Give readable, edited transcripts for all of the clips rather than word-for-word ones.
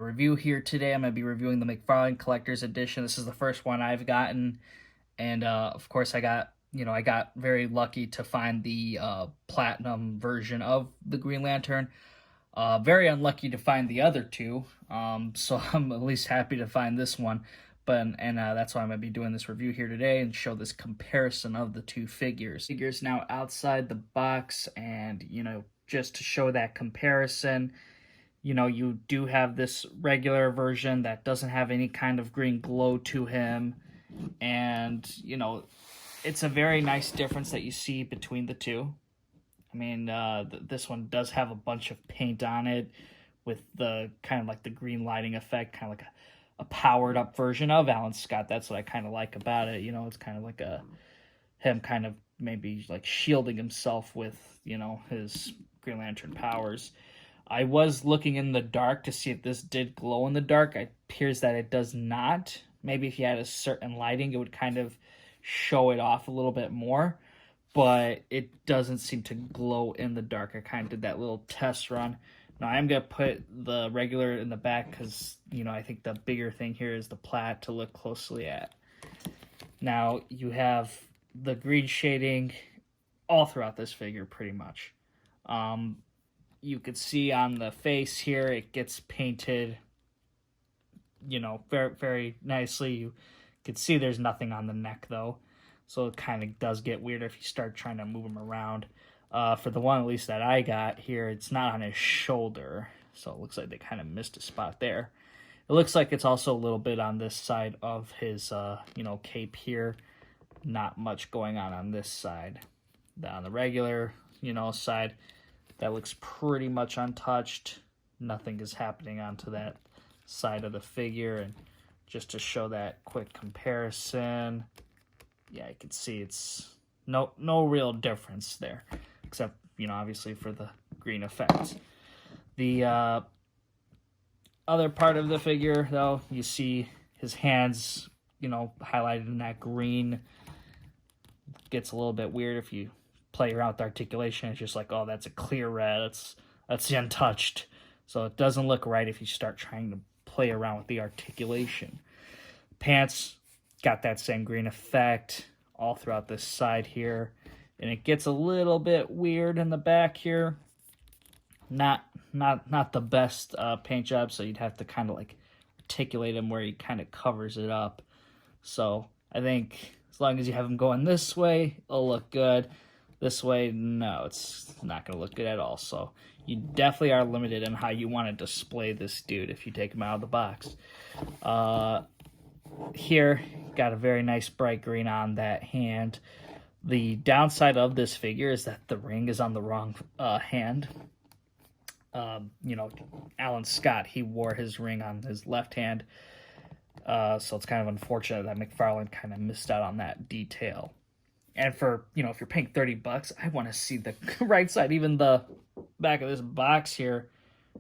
Review here today. I'm going to be reviewing the McFarlane Collector's Edition. This is the first one I've gotten, and of course I got very lucky to find the platinum version of the Green Lantern. Very unlucky to find the other two, so I'm at least happy to find this one. But that's why I'm going to be doing this review here today and show this comparison of the two figures. Figures now outside the box, and just to show that comparison. You do have this regular version that doesn't have any kind of green glow to him. And, it's a very nice difference that you see between the two. I mean, this one does have a bunch of paint on it with the kind of like the green lighting effect, kind of like a powered up version of Alan Scott. That's what I kind of like about it. It's kind of like him kind of maybe like shielding himself with, his Green Lantern powers. I was looking in the dark to see if this did glow in the dark. It appears that it does not. Maybe if you had a certain lighting, it would kind of show it off a little bit more. But it doesn't seem to glow in the dark. I kind of did that little test run. Now, I'm going to put the regular in the back because, I think the bigger thing here is the plat to look closely at. Now, you have the green shading all throughout this figure pretty much. You could see on the face here, it gets painted, very, very nicely. You could see there's nothing on the neck, though. So it kind of does get weird if you start trying to move him around. For the one, at least, that I got here, it's not on his shoulder. So it looks like they kind of missed a spot there. It looks like it's also a little bit on this side of his, cape here. Not much going on this side. On the regular, side, that looks pretty much untouched. Nothing is happening onto that side of the figure. And just to show that quick comparison, yeah, you can see it's no real difference there, except, obviously for the green effect. The other part of the figure, though, you see his hands, highlighted in that green. Gets a little bit weird if you play around with articulation. It's just like, oh, that's a clear red. That's the untouched. So it doesn't look right if you start trying to play around with the articulation. Pants got that same green effect all throughout this side here. And it gets a little bit weird in the back here. Not the best paint job, so you'd have to kind of like articulate him where he kind of covers it up. So I think as long as you have him going this way, it'll look good. This way, no, it's not going to look good at all. So you definitely are limited in how you want to display this dude if you take him out of the box. Here, got a very nice bright green on that hand. The downside of this figure is that the ring is on the wrong hand. Alan Scott, he wore his ring on his left hand. So it's kind of unfortunate that McFarlane kind of missed out on that detail. And for, if you're paying $30, I want to see the right side. Even the back of this box here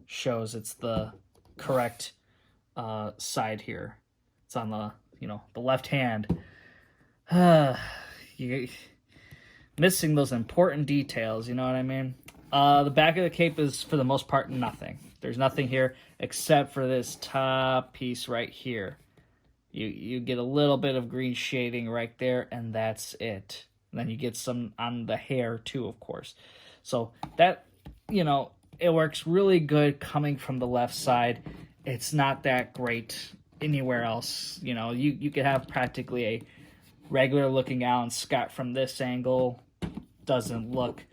shows it's the correct side here. It's on the, the left hand. You missing those important details, you know what I mean? The back of the cape is, for the most part, nothing. There's nothing here except for this top piece right here. You get a little bit of green shading right there, and that's it. And then you get some on the hair, too, of course. So that, it works really good coming from the left side. It's not that great anywhere else. You could have practically a regular-looking Alan Scott from this angle. Doesn't look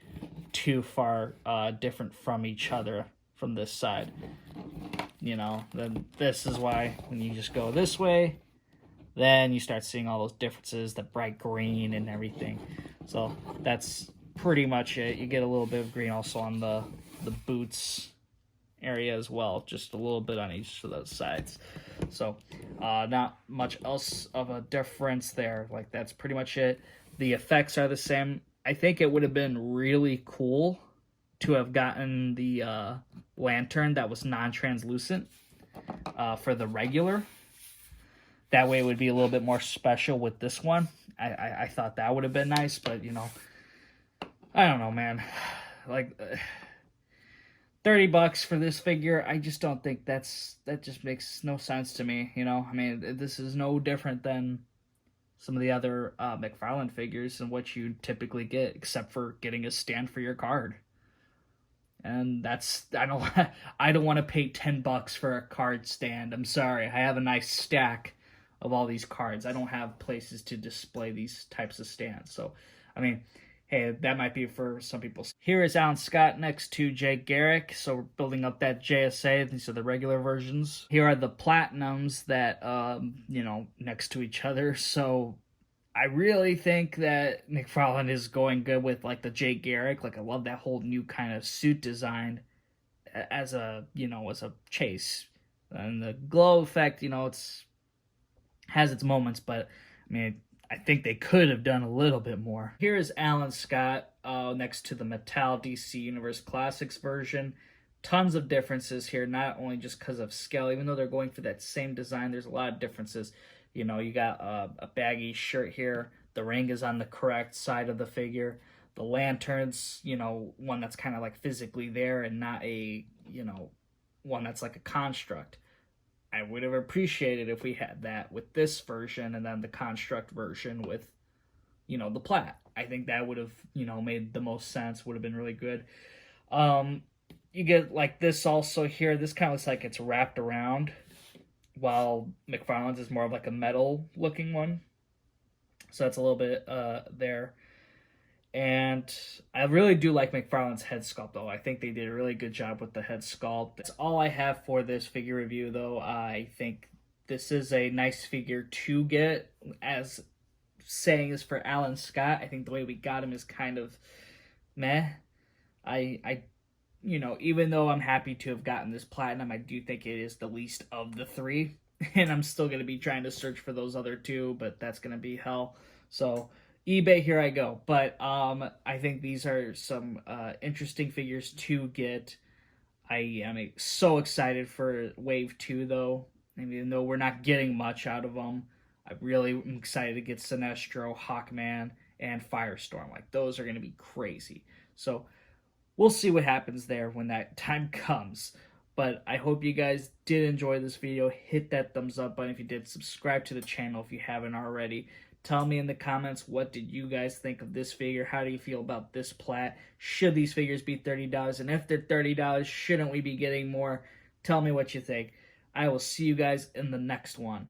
too far different from each other from this side. Then this is why when you just go this way, then you start seeing all those differences, the bright green and everything. So that's pretty much it. You get a little bit of green also on the boots area as well, just a little bit on each of those sides. So not much else of a difference there. Like, that's pretty much it. The effects are the same. I think it would have been really cool to have gotten the lantern that was non-translucent for the regular. That way it would be a little bit more special with this one. I thought that would have been nice, but, I don't know, man. Like, $30 for this figure, I just don't think that just makes no sense to me. You know, I mean, this is no different than some of the other McFarlane figures and what you typically get, except for getting a stand for your card. And that's I don't want to pay $10 for a card stand. I'm sorry. I have a nice stack of all these cards. I don't have places to display these types of stands. So, I mean, hey, that might be for some people. Here is Alan Scott next to Jay Garrick. So we're building up that JSA. These are the regular versions. Here are the Platinums that, next to each other. So I really think that McFarlane is going good with like the Jay Garrick. Like I love that whole new kind of suit design as a chase. And the glow effect, it's has its moments, but I mean, I think they could have done a little bit more. Here is Alan Scott next to the Mattel DC Universe Classics version. Tons of differences here, not only just because of scale, even though they're going for that same design, there's a lot of differences. You got a baggy shirt here. The ring is on the correct side of the figure. The lanterns, one that's kind of like physically there and not a, one that's like a construct. I would have appreciated if we had that with this version and then the construct version with, the plat. I think that would have, made the most sense, would have been really good. You get like this also here. This kind of looks like it's wrapped around, while McFarlane's is more of like a metal looking one. So that's a little bit there. And I really do like McFarlane's head sculpt, though. I think they did a really good job with the head sculpt. That's all I have for this figure review, though. I think this is a nice figure to get. As saying is for Alan Scott, I think the way we got him is kind of meh. I even though I'm happy to have gotten this Platinum, I do think it is the least of the three. And I'm still going to be trying to search for those other two, but that's going to be hell. So eBay, here I go. But I think these are some interesting figures to get. I am so excited for Wave 2, though. And even though we're not getting much out of them, I really am excited to get Sinestro, Hawkman, and Firestorm. Like, those are going to be crazy. So we'll see what happens there when that time comes. But I hope you guys did enjoy this video. Hit that thumbs up button if you did. Subscribe to the channel if you haven't already. Tell me in the comments, what did you guys think of this figure? How do you feel about this plat? Should these figures be $30? And if they're $30, shouldn't we be getting more? Tell me what you think. I will see you guys in the next one.